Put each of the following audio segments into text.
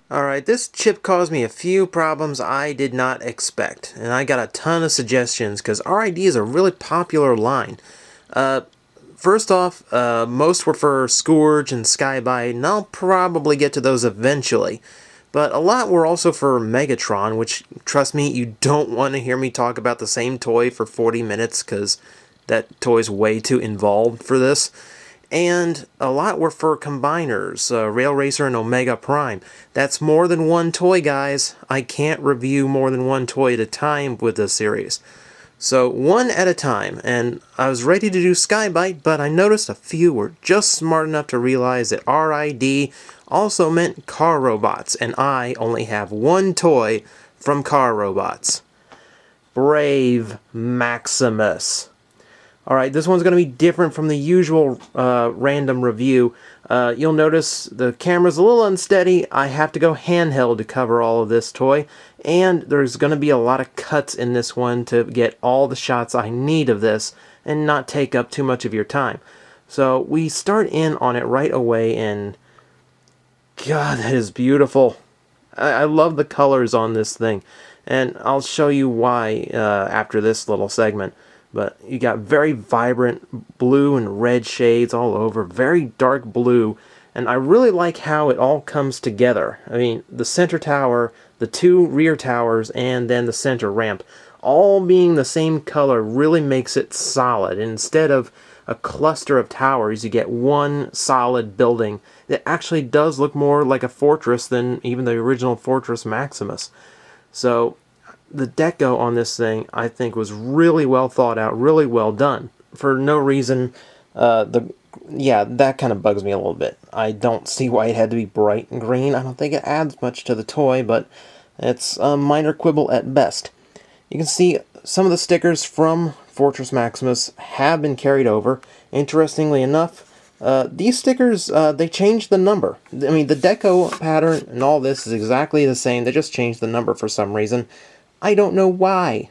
Alright, this chip caused me a few problems I did not expect, and I got a ton of suggestions because RID is a really popular line. First off, most were for Scourge and Skybite, and I'll probably get to those eventually. But a lot were also for Megatron, which, trust me, you don't want to hear me talk about the same toy for 40 minutes because that toy's way too involved for this. And a lot were for combiners, Rail Racer and Omega Prime. That's more than one toy, guys. I can't review more than one toy at a time with this series. So one at a time, and I was ready to do Skybite, but I noticed a few were just smart enough to realize that RID also meant car robots, and I only have one toy from car robots. Brave Maximus. Alright, this one's going to be different from the usual random review. You'll notice the camera's a little unsteady. I have to go handheld to cover all of this toy. And there's going to be a lot of cuts in this one to get all the shots I need of this and not take up too much of your time. So we start in on it right away, and God, that is beautiful. I love the colors on this thing. And I'll show you why after this little segment. But you got very vibrant blue and red shades all over, very dark blue, and I really like how it all comes together. I mean, the center tower, the two rear towers, and then the center ramp, all being the same color really makes it solid. And instead of a cluster of towers, you get one solid building that actually does look more like a fortress than even the original Fortress Maximus. So the deco on this thing, I think, was really well thought out, really well done. For no reason, that kind of bugs me a little bit. I don't see why it had to be bright green. I don't think it adds much to the toy, but it's a minor quibble at best. You can see some of the stickers from Fortress Maximus have been carried over. Interestingly enough, these stickers, they changed the number. I mean, the deco pattern and all this is exactly the same. They just changed the number for some reason. I don't know why,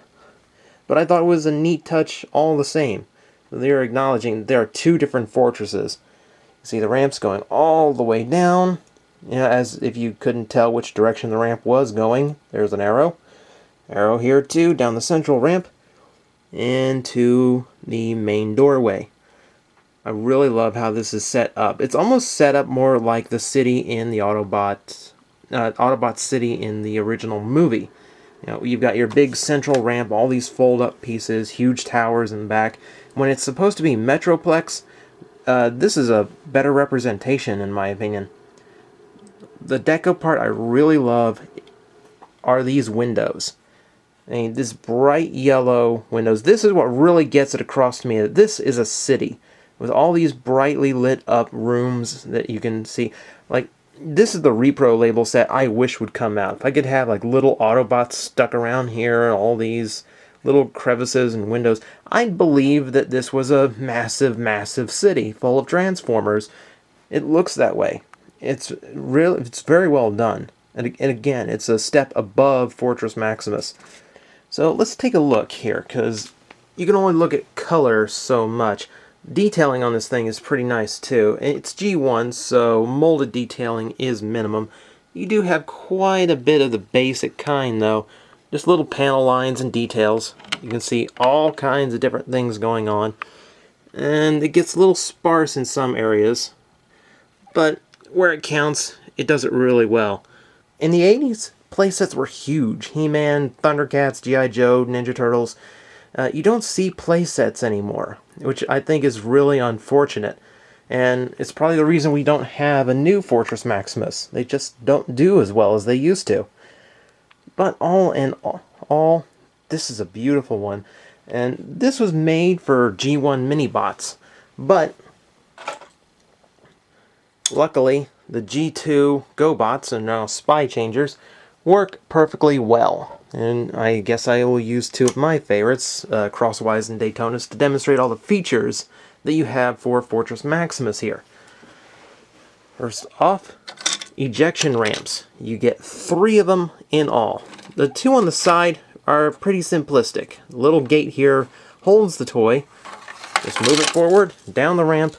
but I thought it was a neat touch all the same. They're acknowledging there are two different fortresses. You see the ramps going all the way down, as if you couldn't tell which direction the ramp was going. There's an arrow. Arrow here too, down the central ramp, into the main doorway. I really love how this is set up. It's almost set up more like the city in the Autobot City in the original movie. You know, you've got your big central ramp, all these fold-up pieces, huge towers in the back. When it's supposed to be Metroplex, this is a better representation, in my opinion. The deco part I really love are these windows. I mean, this bright yellow windows. This is what really gets it across to me that this is a city with all these brightly lit up rooms that you can see. Like, this is the repro label set I wish would come out. If I could have like little Autobots stuck around here, all these little crevices and windows, I'd believe that this was a massive, massive city full of Transformers. It looks that way. It's very well done. And again, it's a step above Fortress Maximus. So let's take a look here, because you can only look at color so much. Detailing on this thing is pretty nice too. It's G1, so molded detailing is minimum. You do have quite a bit of the basic kind though. Just little panel lines and details. You can see all kinds of different things going on. And it gets a little sparse in some areas. But where it counts, it does it really well. In the 80s, playsets were huge. He-Man, Thundercats, G.I. Joe, Ninja Turtles. You don't see playsets anymore, which I think is really unfortunate. And it's probably the reason we don't have a new Fortress Maximus. They just don't do as well as they used to. But all in all, this is a beautiful one. And this was made for G1 Minibots. But luckily, the G2 GoBots, and now Spy Changers, work perfectly well. And I guess I will use two of my favorites, Crosswise and Daytonas, to demonstrate all the features that you have for Fortress Maximus here. First off, ejection ramps. You get 3 of them in all. The 2 on the side are pretty simplistic. The little gate here holds the toy. Just move it forward, down the ramp.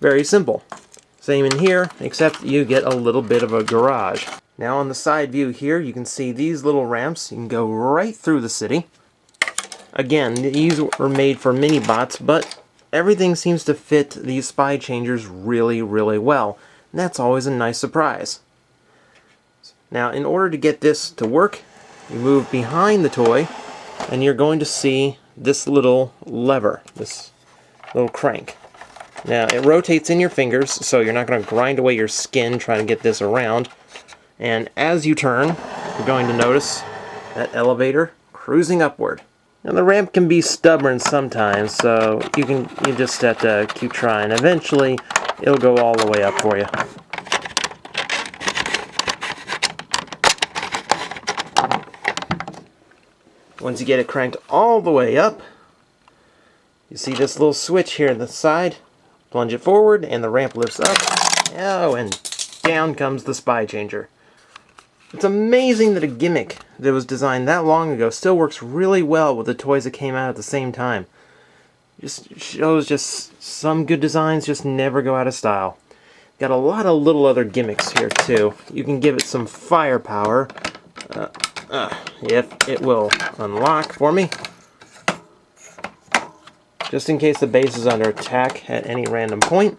Very simple. Same in here, except you get a little bit of a garage. Now on the side view here, you can see these little ramps. You can go right through the city. Again, these were made for mini bots, but everything seems to fit these spy changers really, really well. And that's always a nice surprise. Now, in order to get this to work, you move behind the toy, and you're going to see this little lever, this little crank. Now, it rotates in your fingers, so you're not going to grind away your skin trying to get this around. And as you turn, you're going to notice that elevator cruising upward. Now, the ramp can be stubborn sometimes, so you just have to keep trying. Eventually, it'll go all the way up for you. Once you get it cranked all the way up, you see this little switch here on the side. Plunge it forward, and the ramp lifts up. Oh, and down comes the spy changer. It's amazing that a gimmick that was designed that long ago still works really well with the toys that came out at the same time. Just shows just some good designs just never go out of style. Got a lot of little other gimmicks here too. You can give it some firepower. If it will unlock for me. Just in case the base is under attack at any random point.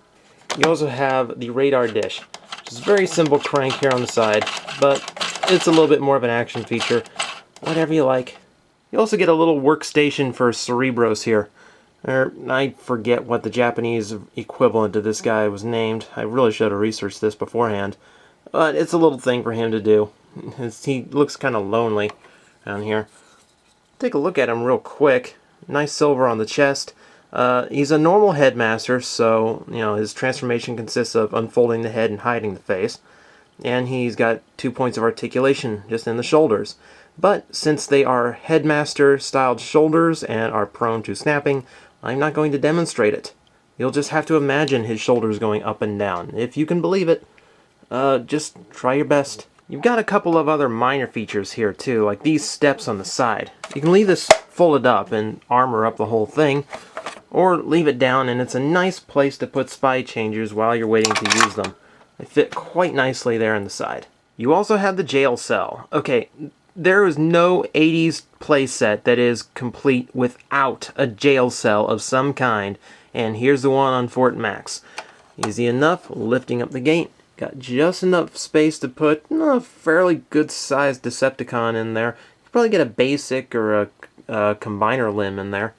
You also have the radar dish. It's a very simple crank here on the side, but it's a little bit more of an action feature. Whatever you like. You also get a little workstation for Cerebros here. I forget what the Japanese equivalent to this guy was named. I really should have researched this beforehand. But it's a little thing for him to do. He looks kind of lonely down here. Take a look at him real quick. Nice silver on the chest. He's a normal headmaster, so his transformation consists of unfolding the head and hiding the face. And he's got 2 points of articulation just in the shoulders. But since they are headmaster-styled shoulders and are prone to snapping, I'm not going to demonstrate it. You'll just have to imagine his shoulders going up and down. If you can believe it, just try your best. You've got a couple of other minor features here too, like these steps on the side. You can leave this folded up and armor up the whole thing, or leave it down and it's a nice place to put spy changers while you're waiting to use them. They fit quite nicely there on the side. You also have the jail cell. Okay, there is no 80s playset that is complete without a jail cell of some kind, and here's the one on Fort Max. Easy enough, lifting up the gate. Got just enough space to put a fairly good-sized Decepticon in there. You could probably get a basic or a combiner limb in there.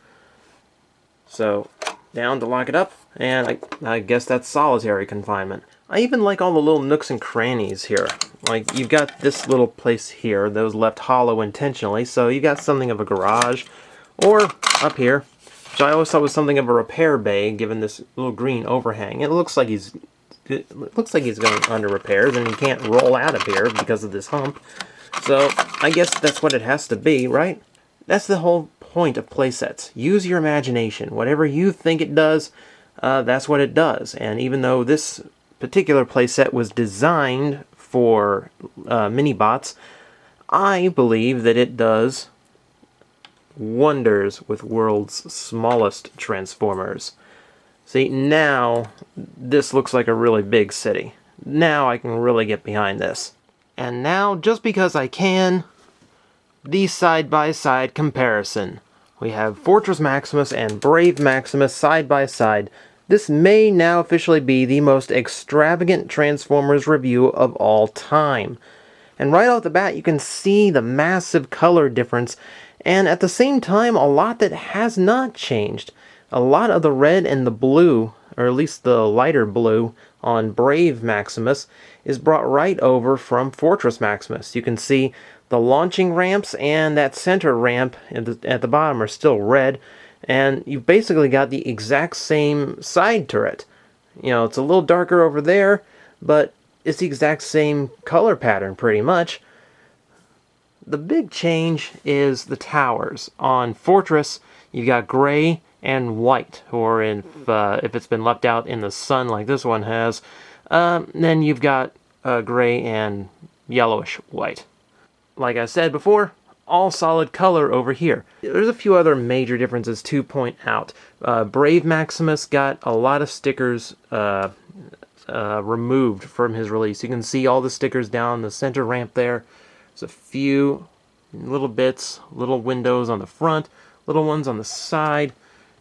So, down to lock it up, and I guess that's solitary confinement. I even like all the little nooks and crannies here. Like, you've got this little place here that was left hollow intentionally, so you got something of a garage. Or, up here, which I always thought was something of a repair bay, given this little green overhang. It looks like he's going under repairs, and he can't roll out of here because of this hump. So, I guess that's what it has to be, right? That's the whole point of playsets. Use your imagination. Whatever you think it does, that's what it does. And even though this particular playset was designed for mini-bots, I believe that it does wonders with world's smallest Transformers. See, now this looks like a really big city. Now I can really get behind this. And now, just because I can, the side-by-side comparison. We have Fortress Maximus and Brave Maximus side by side. This may now officially be the most extravagant Transformers review of all time. And right off the bat, you can see the massive color difference, and at the same time, a lot that has not changed. A lot of the red and the blue, or at least the lighter blue, on Brave Maximus is brought right over from Fortress Maximus. You can see the launching ramps and that center ramp at the bottom are still red, and you've basically got the exact same side turret. It's a little darker over there, but it's the exact same color pattern pretty much. The big change is the towers. On Fortress, you've got gray and white, or if it's been left out in the sun like this one has, then you've got gray and yellowish white. Like I said before, all solid color over here. There's a few other major differences to point out. Brave Maximus got a lot of stickers removed from his release. You can see all the stickers down the center ramp there. There's a few little bits, little windows on the front, little ones on the side.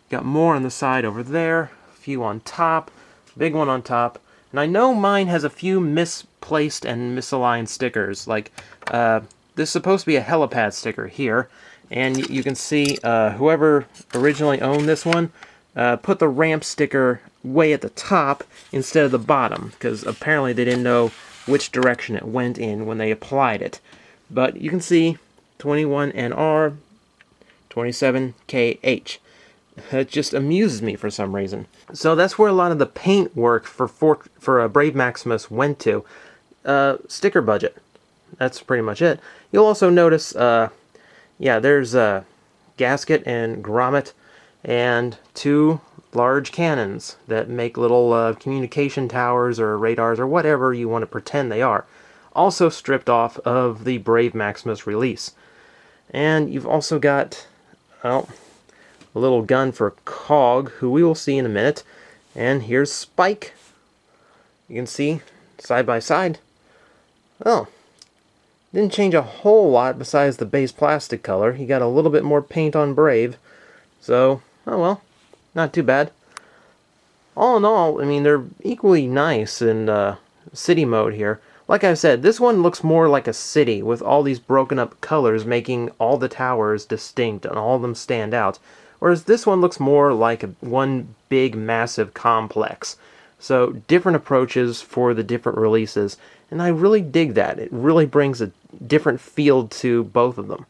Got more on the side over there, a few on top, big one on top. And I know mine has a few misplaced and misaligned stickers. Like, this is supposed to be a helipad sticker here. And you can see whoever originally owned this one put the ramp sticker way at the top instead of the bottom, because apparently they didn't know which direction it went in when they applied it. But you can see 21NR, 27KH. It just amuses me for some reason. So that's where a lot of the paint work for a Brave Maximus went to. Sticker budget. That's pretty much it. You'll also notice, there's a gasket and grommet and two large cannons that make little communication towers or radars or whatever you want to pretend they are. Also stripped off of the Brave Maximus release. And you've also got, well, a little gun for Cog, who we will see in a minute. And here's Spike. You can see side by side. Oh, didn't change a whole lot besides the base plastic color. He got a little bit more paint on Brave. So, oh well, not too bad. All in all, I mean, they're equally nice in city mode here. Like I said, this one looks more like a city with all these broken up colors making all the towers distinct and all of them stand out. Whereas this one looks more like one big massive complex. So different approaches for the different releases, and I really dig that. It really brings a different feel to both of them.